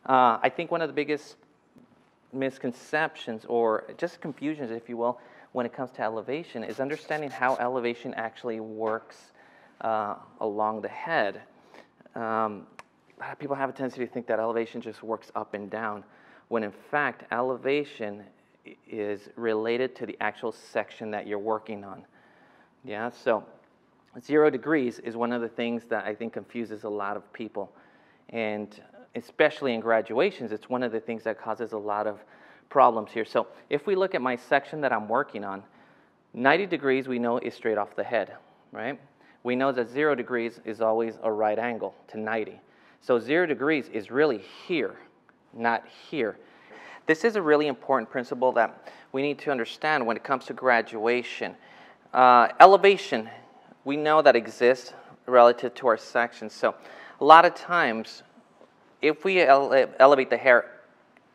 I think one of the biggest misconceptions, or just confusions, if you will, when it comes to elevation is understanding how elevation actually works along the head. A lot of people have a tendency to think that elevation just works up and down, when in fact elevation is related to the actual section that you're working on. Yeah, so 0 degrees is one of the things that I think confuses a lot of people, and especially in graduations, it's one of the things that causes a lot of problems here. So if we look at my section that I'm working on, 90 degrees we know is straight off the head, right? We know that 0 degrees is always a right angle to 90. So 0 degrees is really here, not here. This is a really important principle that we need to understand when it comes to graduation. Elevation, we know that exists relative to our sections. So a lot of times, if we elevate the hair,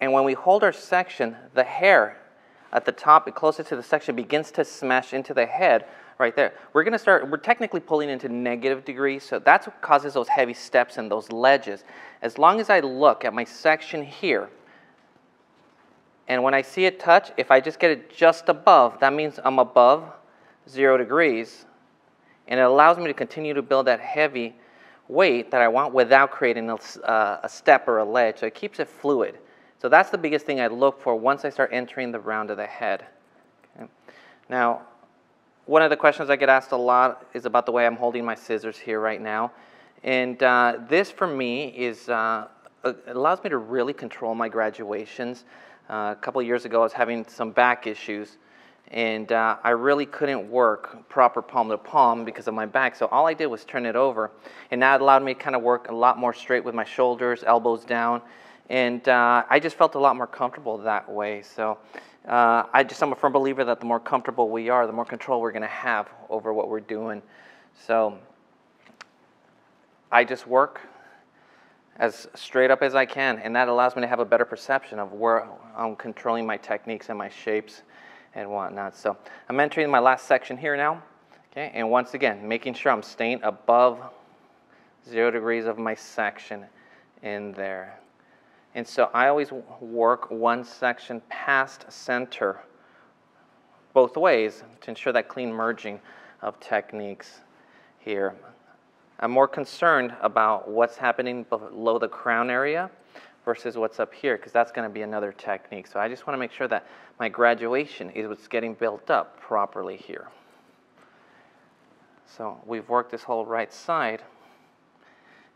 and when we hold our section, the hair at the top, closer to the section, begins to smash into the head right there. We're technically pulling into negative degrees, so that's what causes those heavy steps and those ledges. As long as I look at my section here, and when I see it touch, if I just get it just above, that means I'm above 0 degrees, and it allows me to continue to build that heavy weight that I want without creating a step or a ledge. So it keeps it fluid. So that's the biggest thing I look for once I start entering the round of the head. Okay. Now, one of the questions I get asked a lot is about the way I'm holding my scissors here right now. And this for me is, it allows me to really control my graduations. A couple of years ago I was having some back issues, and I really couldn't work proper palm to palm because of my back. So all I did was turn it over, and that allowed me to kind of work a lot more straight with my shoulders, elbows down, and I just felt a lot more comfortable that way. So I'm a firm believer that the more comfortable we are, the more control we're going to have over what we're doing. So I just work as straight up as I can, and that allows me to have a better perception of where I'm controlling my techniques and my shapes and whatnot. So I'm entering my last section here now, okay, and once again making sure I'm staying above 0 degrees of my section in there. And so I always work one section past center both ways to ensure that clean merging of techniques here. I'm more concerned about what's happening below the crown area versus what's up here, because that's going to be another technique. So I just want to make sure that my graduation is what's getting built up properly here. So we've worked this whole right side,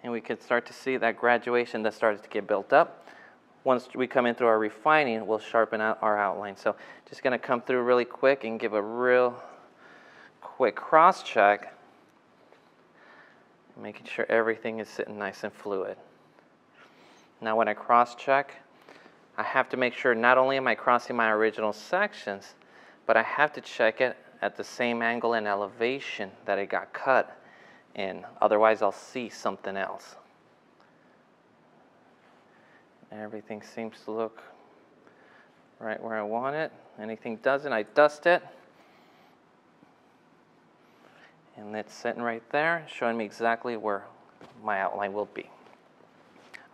and we can start to see that graduation that started to get built up. Once we come in through our refining, we'll sharpen out our outline. So just going to come through really quick and give a real quick cross check, making sure everything is sitting nice and fluid. Now when I cross check, I have to make sure not only am I crossing my original sections, but I have to check it at the same angle and elevation that it got cut in. Otherwise I'll see something else. Everything seems to look right where I want it. Anything doesn't, I dust it. And it's sitting right there, showing me exactly where my outline will be.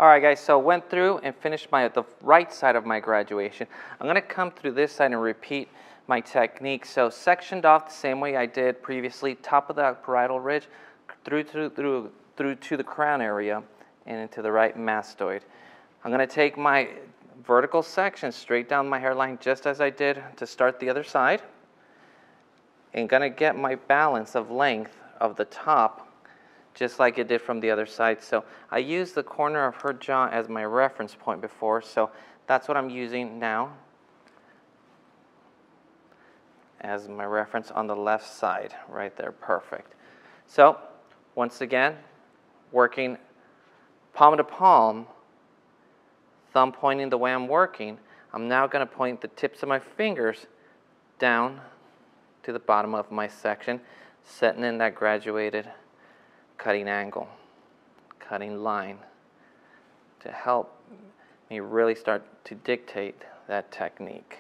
All right, guys, so went through and finished the right side of my graduation. I'm going to come through this side and repeat my technique. So sectioned off the same way I did previously, top of the parietal ridge, through to the crown area and into the right mastoid. I'm going to take my vertical section straight down my hairline just as I did to start the other side, and going to get my balance of length of the top just like it did from the other side. So I used the corner of her jaw as my reference point before, so that's what I'm using now as my reference on the left side right there. Perfect. So once again, working palm to palm, thumb pointing the way I'm working, I'm now going to point the tips of my fingers down to the bottom of my section, setting in that graduated cutting angle, cutting line to help me really start to dictate that technique.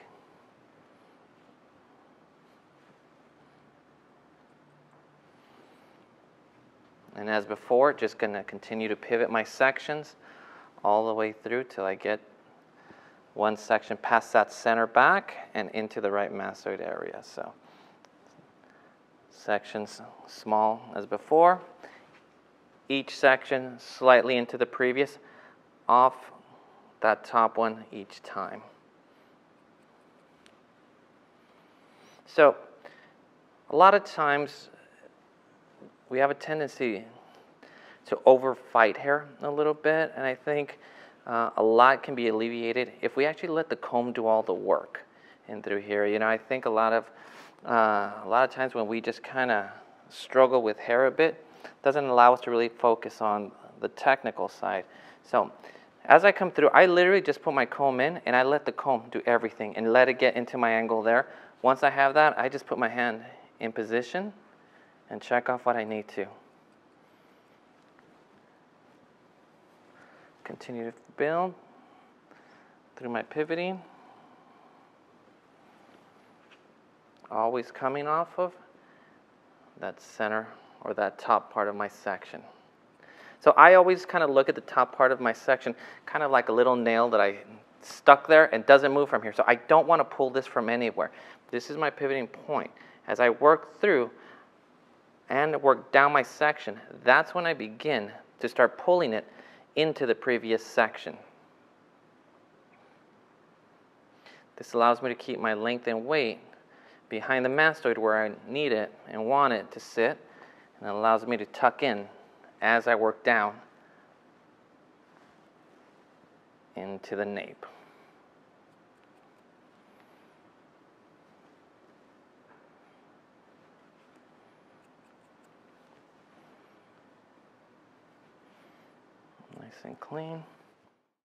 And as before, just going to continue to pivot my sections all the way through till I get one section past that center back and into the right mastoid area. So sections small as before, each section slightly into the previous, off that top one each time. So a lot of times we have a tendency to overfight hair a little bit, and I think a lot can be alleviated if we actually let the comb do all the work in through here. You know, I think a lot of times when we just kind of struggle with hair a bit, doesn't allow us to really focus on the technical side. So as I come through, I literally just put my comb in and I let the comb do everything and let it get into my angle there. Once I have that, I just put my hand in position and check off what I need to. Continue to build through my pivoting. Always coming off of that center or that top part of my section. So I always kind of look at the top part of my section kind of like a little nail that I stuck there and doesn't move from here. So I don't want to pull this from anywhere. This is my pivoting point. As I work through and work down my section, that's when I begin to start pulling it into the previous section. This allows me to keep my length and weight behind the mastoid where I need it and want it to sit, and it allows me to tuck in as I work down into the nape. Nice and clean.